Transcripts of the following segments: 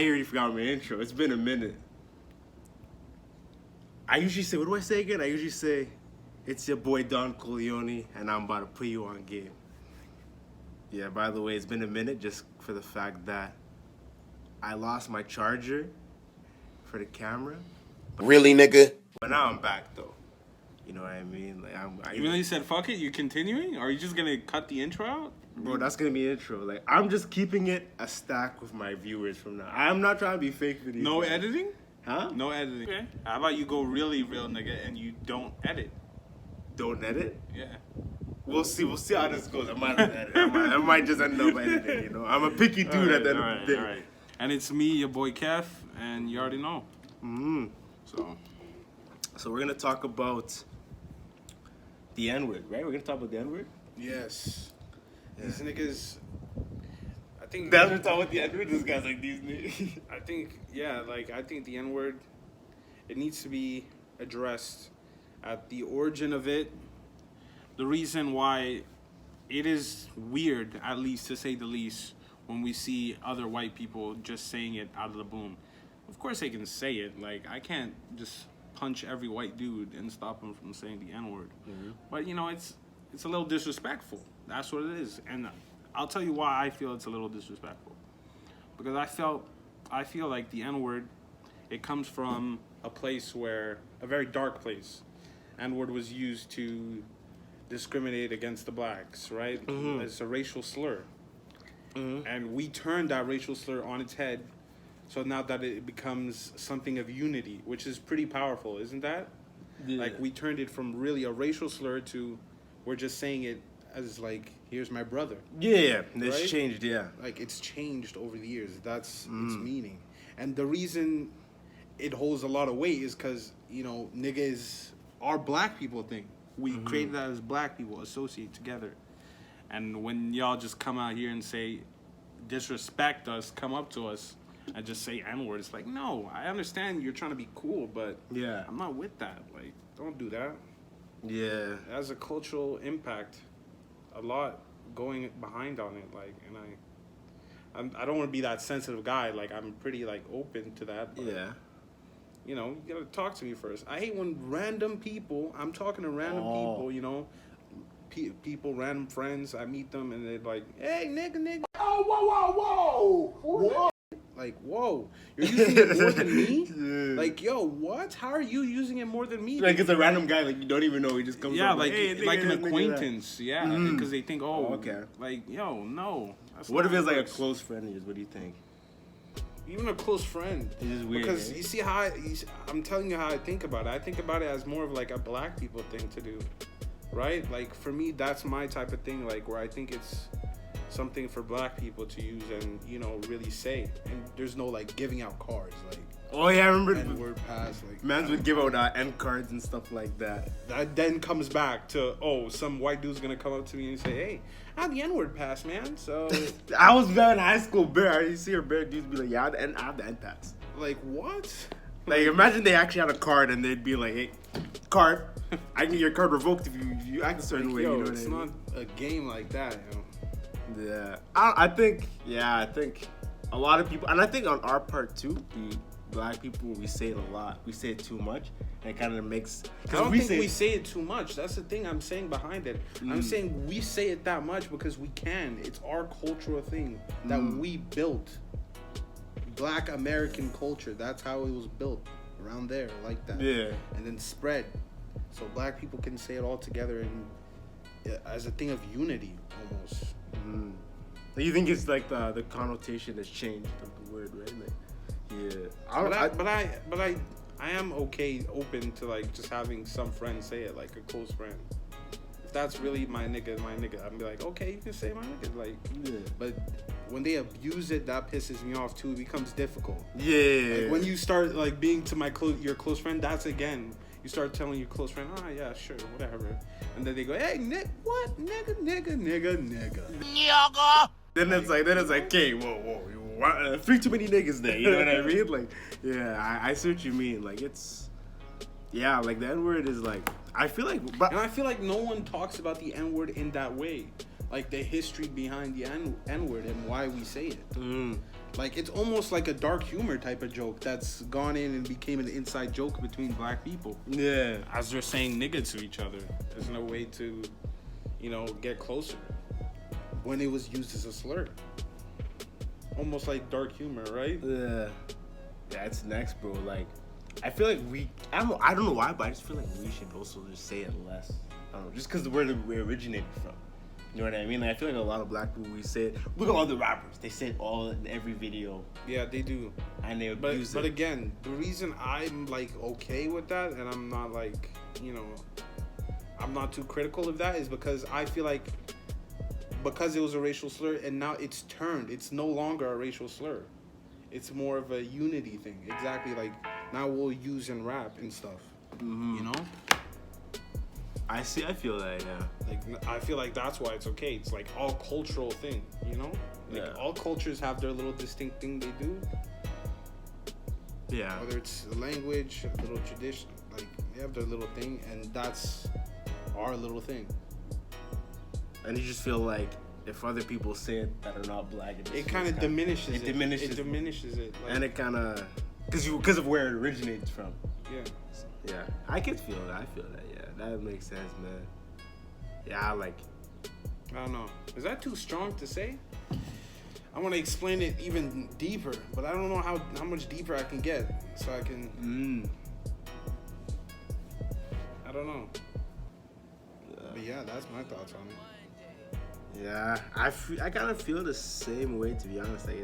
already forgot my intro. It's been a minute. I usually say, what do I say again? I usually say, it's your boy Don Corleone, and I'm about to put you on game. Yeah, by the way, it's been a minute just for the fact that I lost my charger for the camera. Really, nigga? But now I'm back, though. You know what I mean? Like You really said fuck it? You continuing? Or are you just gonna cut the intro out? Bro, that's gonna be intro. Like, I'm just keeping it a stack with my viewers from now. I'm not trying to be fake for these No guys. editing? Huh? No editing. Okay. How about you go really real, nigga, and you don't edit? Don't edit? Yeah. We'll see how this goes. I might not edit. I might just end up editing, you know? I'm a picky dude at the end of the day. Alright. And it's me, your boy Kev, and you already know. Mm-hmm. So we're gonna talk about the N word, right? We're gonna talk about the N word? Yes. Yeah. These niggas, I think... That's what we're talking about the N word? This guy's like, these niggas. I think the N word, it needs to be addressed at the origin of it. The reason why it is weird, at least to say the least, when we see other white people just saying it out of the boom. Of course they can say it. Like, I can't just punch every white dude and stop him from saying the N-word. Mm-hmm. But, you know, it's a little disrespectful. That's what it is. And I'll tell you why I feel it's a little disrespectful. Because I feel like the N-word, it comes from a place where, a very dark place. N-word was used to discriminate against the blacks, right? Mm-hmm. It's a racial slur. Mm-hmm. And we turned that racial slur on its head, so now that it becomes something of unity, which is pretty powerful, isn't that? Yeah. Like, we turned it from really a racial slur to we're just saying it as, like, here's my brother. Yeah, it's right? changed, yeah. Like, it's changed over the years. That's its meaning. And the reason it holds a lot of weight is because, you know, nigga is our black people thing. We created that as black people, associate together. And when y'all just come out here and say, disrespect us, come up to us, and just say N-word, it's like, no, I understand you're trying to be cool, but yeah, I'm not with that. Like, don't do that. Yeah. It has a cultural impact, a lot going behind on it. Like, and I don't want to be that sensitive guy. Like, I'm pretty, like, open to that. But, yeah. You know, you gotta talk to me first. I hate when random people, I'm talking to random people, you know, people, random friends, I meet them and they're like, hey, nigga. Oh, whoa. Whoa. Like, whoa, you're using it more than me? Like, yo, what? How are you using it more than me? Like, it's a random guy, like, you don't even know, he just comes up. Like, hey, like nigga, an acquaintance, yeah, because they think, okay. Like, yo, no. What if it's like a close friend of yours? What do you think? Even a close friend. It's just weird. Because you see how I'm telling you how I think about it. I think about it as more of like a black people thing to do, right? Like, for me, that's my type of thing. Like, where I think it's something for black people to use and, you know, really say. And there's no like giving out cards, like. Oh yeah, I remember. N-word pass, like. Mans would give out N cards and stuff like that. That then comes back to, some white dude's gonna come up to me and say, hey, I have the N-word pass, man. So I was in high school, bear. You see her bear dudes be like, yeah, I have the N pass. Like, what? Like, imagine they actually had a card and they'd be like, hey, card, I can get your card revoked if you act a certain way. Yo, you know what it's I mean? not a game like that, you know. Yeah, I think a lot of people, and I think on our part too, the black people, we say it a lot. We say it too much, and it kind of makes. I don't think we say it too much. That's the thing I'm saying behind it. I'm saying we say it that much because we can. It's our cultural thing that we built. Black American culture. That's how it was built, around there, like that. Yeah. And then spread, so black people can say it all together and as a thing of unity, almost. You think it's like the connotation has changed of the word, right? Like, yeah. But I am open to like just having some friends say it, like a close friend. If that's really my nigga, I'd be like, okay, you can say my nigga, like. Yeah. But when they abuse it, that pisses me off too. It becomes difficult. Yeah. Like when you start like being to your close friend, that's again. You start telling your close friend, yeah, sure, whatever. And then they go, hey, what? Nigga. Then it's like, okay, whoa. Three too many niggas there, you know what I mean? Like, yeah, I see what you mean. Like, it's, yeah, like the N-word is like, I feel like. And I feel like no one talks about the N-word in that way. Like the history behind the N-word and why we say it. Like, it's almost like a dark humor type of joke that's gone in and became an inside joke between black people. Yeah. As they're saying nigga to each other. There's no way to, get closer. When it was used as a slur. Almost like dark humor, right? Yeah. Yeah, it's next, bro. Like, I feel like I don't know why, but I just feel like we should also just say it less. I don't know, just because where we originated from. You know what I mean? Like, I feel like a lot of black people, we say it. Look at all the rappers. They say it all in every video. Yeah, they do. And they abuse it. But again, the reason I'm, like, okay with that, and I'm not, like, I'm not too critical of that, is because I feel like because it was a racial slur, and now it's turned. It's no longer a racial slur. It's more of a unity thing. Exactly, like, now we'll use in rap and stuff. Mm-hmm. I feel that, yeah. Like, I feel like that's why it's okay. It's like all cultural thing, Like, yeah. all cultures have their little distinct thing they do. Yeah. Whether it's a language, a little tradition, like, they have their little thing, and that's our little thing. And you just feel like if other people say it that are not black, it kind of diminishes it. It diminishes it. Like, and it kind of, because of where it originates from. Yeah. Yeah. I can feel that. I feel that. Yeah. That makes sense, man. Yeah, I don't know. Is that too strong to say? I want to explain it even deeper, but I don't know how much deeper I can get, so I can. I don't know. But yeah, that's my thoughts on it. Yeah, I kind of feel the same way, to be honest. Like,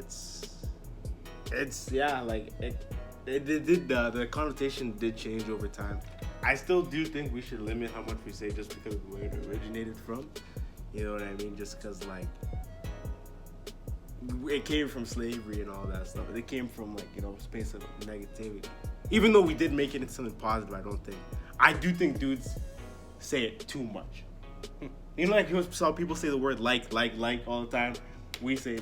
it's yeah, like it did the connotation did change over time. I still do think we should limit how much we say just because of where it originated from. You know what I mean? Just because, like, it came from slavery and all that stuff. It came from, like, space of negativity. Even though we did make it into something positive, I do think dudes say it too much. Like, you saw people say the word like all the time. People say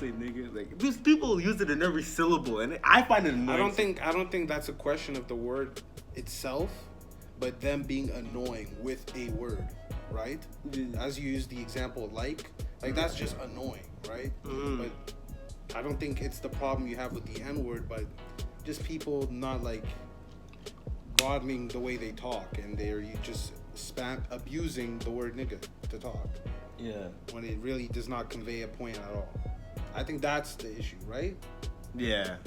nigga. Like, these people use it in every syllable, and I find it annoying. I don't think that's a question of the word itself, but them being annoying with a word, right? As you use the example, like that's just annoying, right? But I don't think it's the problem you have with the N word, but just people not, like, broadening the way they talk, and they're just abusing the word nigga to talk. Yeah. When it really does not convey a point at all. I think that's the issue, right? Yeah.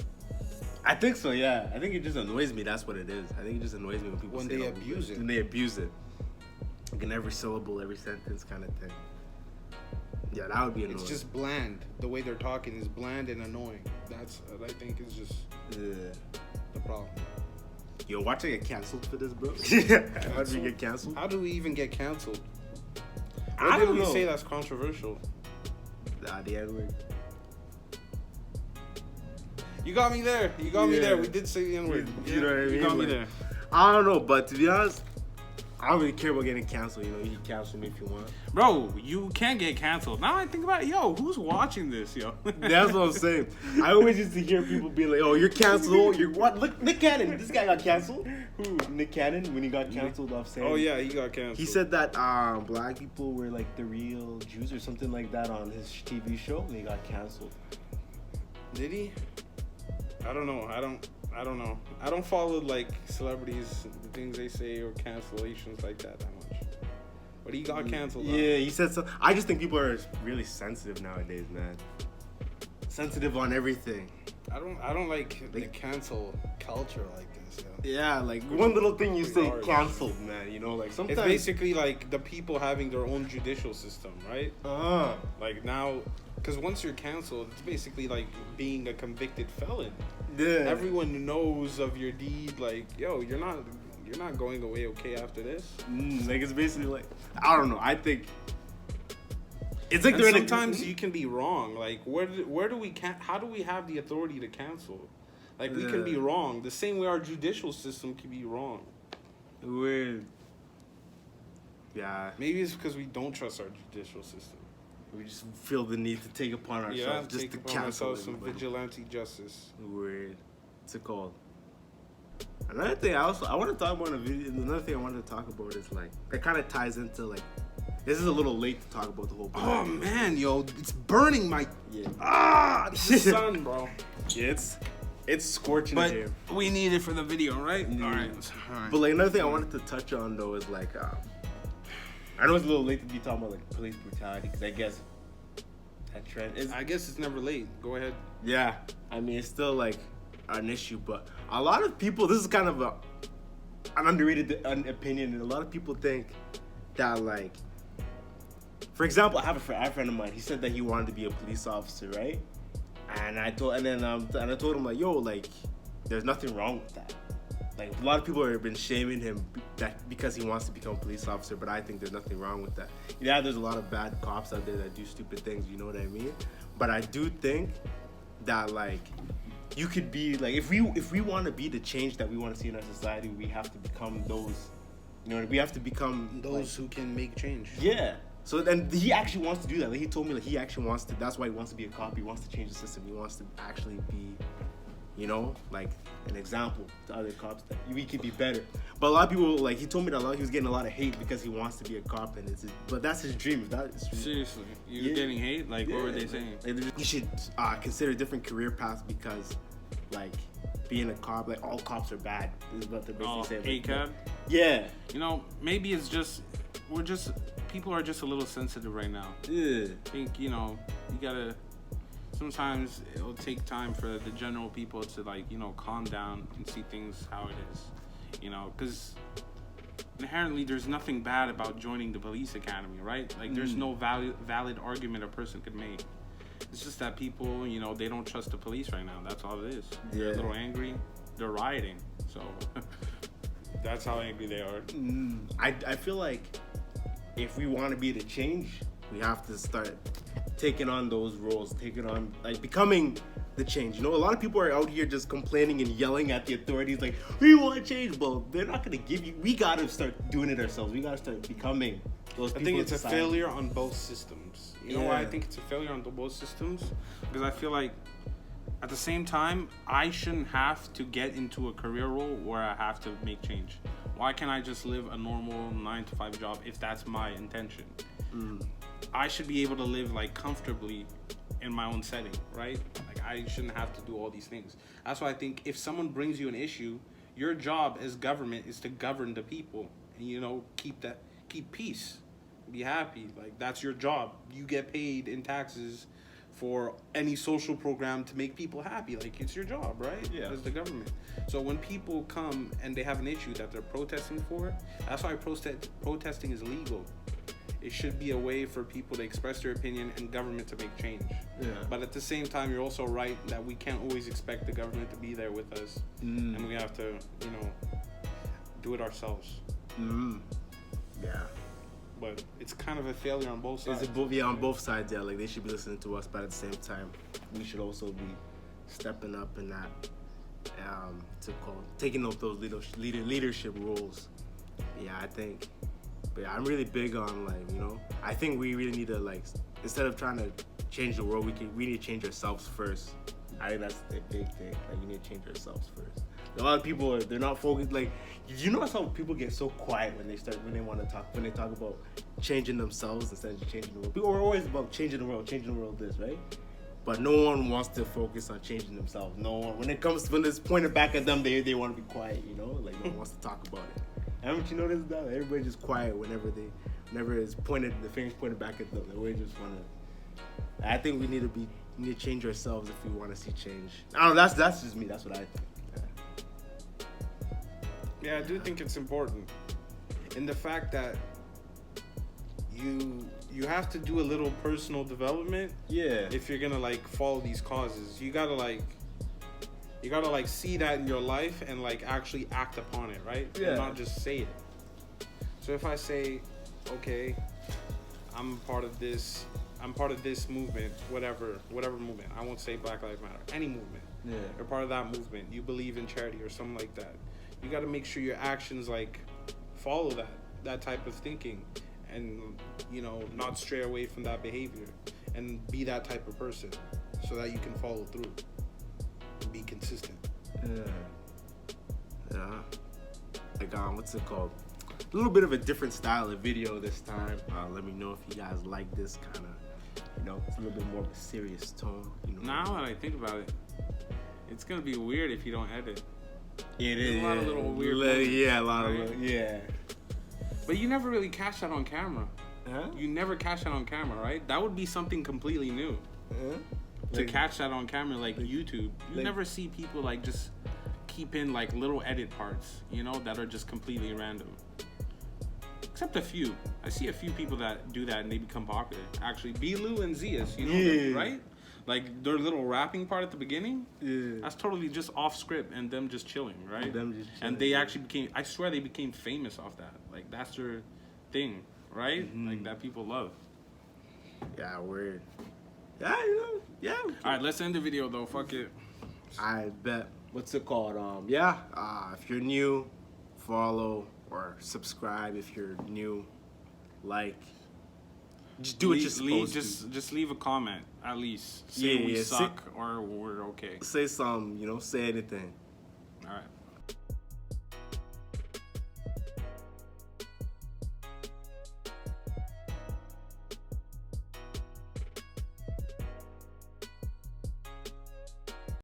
I think so, yeah. I think it just annoys me. That's what it is. I think it just annoys me when people say they abuse it. When they abuse it. Like, in every syllable, every sentence kind of thing. Yeah, that would be annoying. It's just bland. The way they're talking is bland and annoying. That's what I think is just the problem. Yo, watch I get canceled for this, bro. How do we get canceled? How do we even get canceled? I How do don't we know. say that's controversial? The N-word. You got me there. You got me there. We did say the N-word. You know what I mean? You got me Like, there. I don't know, but to be honest, I don't really care about getting canceled. You can cancel me if you want. Bro, you can't get canceled. Now I think about it, yo, who's watching this, yo? That's what I'm saying. I always used to hear people be like, "Oh, you're canceled. You're what? Look, Nick Cannon. This guy got canceled. Who? Nick Cannon when he got canceled off saying. Oh yeah, he got canceled. He said that black people were like the real Jews or something like that on his TV show, and he got canceled. Did he? I don't know. I don't know. I don't follow, like, celebrities, the things they say, or cancellations like that much. But he got canceled. Yeah, he said so. I just think people are really sensitive nowadays, man. Sensitive on everything. I don't like the cancel culture like this. Yeah, like one little thing you say canceled, man. Like sometimes it's basically like the people having their own judicial system, right? Like now, because once you're canceled, it's basically like being a convicted felon. Yeah. Everyone knows of your deed. Like, yo, you're not going away okay after this. Like it's basically like I don't know. I think it's like sometimes you can be wrong. Like where do we how do we have the authority to cancel? Like we can be wrong the same way our judicial system can be wrong. Weird. Yeah. Maybe it's because we don't trust our judicial system. We just feel the need to take upon ourselves just to cancel some vigilante justice. Weird. What's it called? Another thing I want to talk about in a video. Another thing I wanted to talk about is like it kind of ties into like this is a little late to talk about the whole. Oh man, yo, it's burning my The sun, bro. Yeah, it's scorching But here. we need it for the video, right? Yeah. All right. But like another thing I wanted to touch on though is like, I know it's a little late to be talking about like police brutality because I guess that trend is. I guess it's never late. Go ahead. Yeah, I mean it's still like an issue, but a lot of people. This is kind of an underrated opinion, and a lot of people think that like, for example, I have a friend of mine. He said that he wanted to be a police officer, right? And I told him like, yo, like, there's nothing wrong with that. Like a lot of people have been shaming him because he wants to become a police officer, but I think there's nothing wrong with that. Yeah, there's a lot of bad cops out there that do stupid things, you know what I mean? But I do think that like you could be like if we want to be the change that we want to see in our society, we have to become those. You know, we have to become Those who can make change. Yeah. So then he actually wants to do that. Like he told me like he actually wants to. That's why he wants to be a cop. He wants to change the system. He wants to actually be, you know, like an example to other cops that we could be better. But a lot of people like he told me that he was getting a lot of hate because he wants to be a cop and but that's his dream. Seriously, you're getting hate? Like, what were they saying? Like, you should consider different career paths because, like, being a cop, like all cops are bad. This is what they're basically saying. ACAB? Yeah. You know, maybe it's just people are just a little sensitive right now. Yeah. I think, you know, you gotta, sometimes it'll take time for the general people to, like, you know, calm down and see things how it is, you know, because inherently there's nothing bad about joining the police academy, right? Like, there's no valid argument a person could make. It's just that people, you know, they don't trust the police right now. That's all it is. Yeah. They're a little angry. They're rioting. So that's how angry they are. I feel like if we want to be the change, we have to start taking on those roles, taking on, like, becoming the change. You know, a lot of people are out here just complaining and yelling at the authorities like, we want change, but they're not going to give you, we got to start doing it ourselves. We got to start becoming those people. I think it's in a society. failure on both systems. You know why I think it's a failure on both systems? Because I feel like at the same time, I shouldn't have to get into a career role where I have to make change. Why can't I just live a normal 9-to-5 job if that's my intention? I should be able to live, like, comfortably in my own setting, right? Like, I shouldn't have to do all these things. That's why I think if someone brings you an issue, your job as government is to govern the people and, you know, keep peace, be happy. Like, that's your job. You get paid in taxes for any social program to make people happy. Like, it's your job, right? Yeah. As the government. So when people come and they have an issue that they're protesting for, that's why protesting is legal. It should be a way for people to express their opinion and government to make change. Yeah. But at the same time, you're also right that we can't always expect the government to be there with us. And we have to, you know, do it ourselves. Yeah. But it's kind of a failure on both sides. On both sides, yeah. Like, they should be listening to us, but at the same time, we should also be stepping up in that, taking up those leadership roles. Yeah, I think. But yeah, I'm really big on, like, you know, I think we really need to, like, instead of trying to change the world, we need to change ourselves first. I think that's the big thing. Like, you need to change ourselves first. A lot of people they're not focused. Like, you notice how people get so quiet when they talk about changing themselves instead of changing the world. People are always about changing the world, this, right? But no one wants to focus on changing themselves. No one, when it's pointed back at them, they want to be quiet, you know? Like, no one wants to talk about it. Haven't you noticed that? Everybody's just quiet whenever it's pointed, the finger's pointed back at them. They just want to. I think we need to change ourselves if we want to see change. I don't know. That's just me. That's what I think. Yeah, I do think it's important. And the fact that you have to do a little personal development. Yeah. If you're gonna, like, follow these causes, you gotta see that in your life and, like, actually act upon it, right? Yeah. And not just say it. So if I say, okay, I'm part of this movement, whatever movement. I won't say Black Lives Matter. Any movement. Yeah. You're part of that movement. You believe in charity or something like that. You got to make sure your actions, like, follow that type of thinking, and, you know, not stray away from that behavior, and be that type of person so that you can follow through and be consistent. Yeah. Like, what's it called? A little bit of a different style of video this time. Let me know if you guys like this kind of You know, it's a little bit more of a serious tone. You know. Now that I think about it, it's gonna be weird if you don't edit. It There's is a lot of little weird Yeah, a moments, lot right? of yeah. But you never really catch that on camera. Huh? You never catch that on camera, right? That would be something completely new. To catch that on camera, like YouTube. You never see people like just keep in like little edit parts, you know, that are just completely random. Except a few. I see a few people that do that and they become popular. Actually, Bilu and Zias, you know them, right? Like their little rapping part at the beginning. Yeah. That's totally just off script and them just chilling, right? Them just and they actually became. I swear they became famous off that. Like that's their thing, right? Like that people love. Yeah, weird. Yeah, you know. Yeah. All right, let's end the video though. Fuck it. I bet. What's it called? If you're new, follow or subscribe. If you're new, like. Just do what you're supposed to. Just leave a comment at least. Say we suck or we're okay. Say something. You know. Say anything. All right.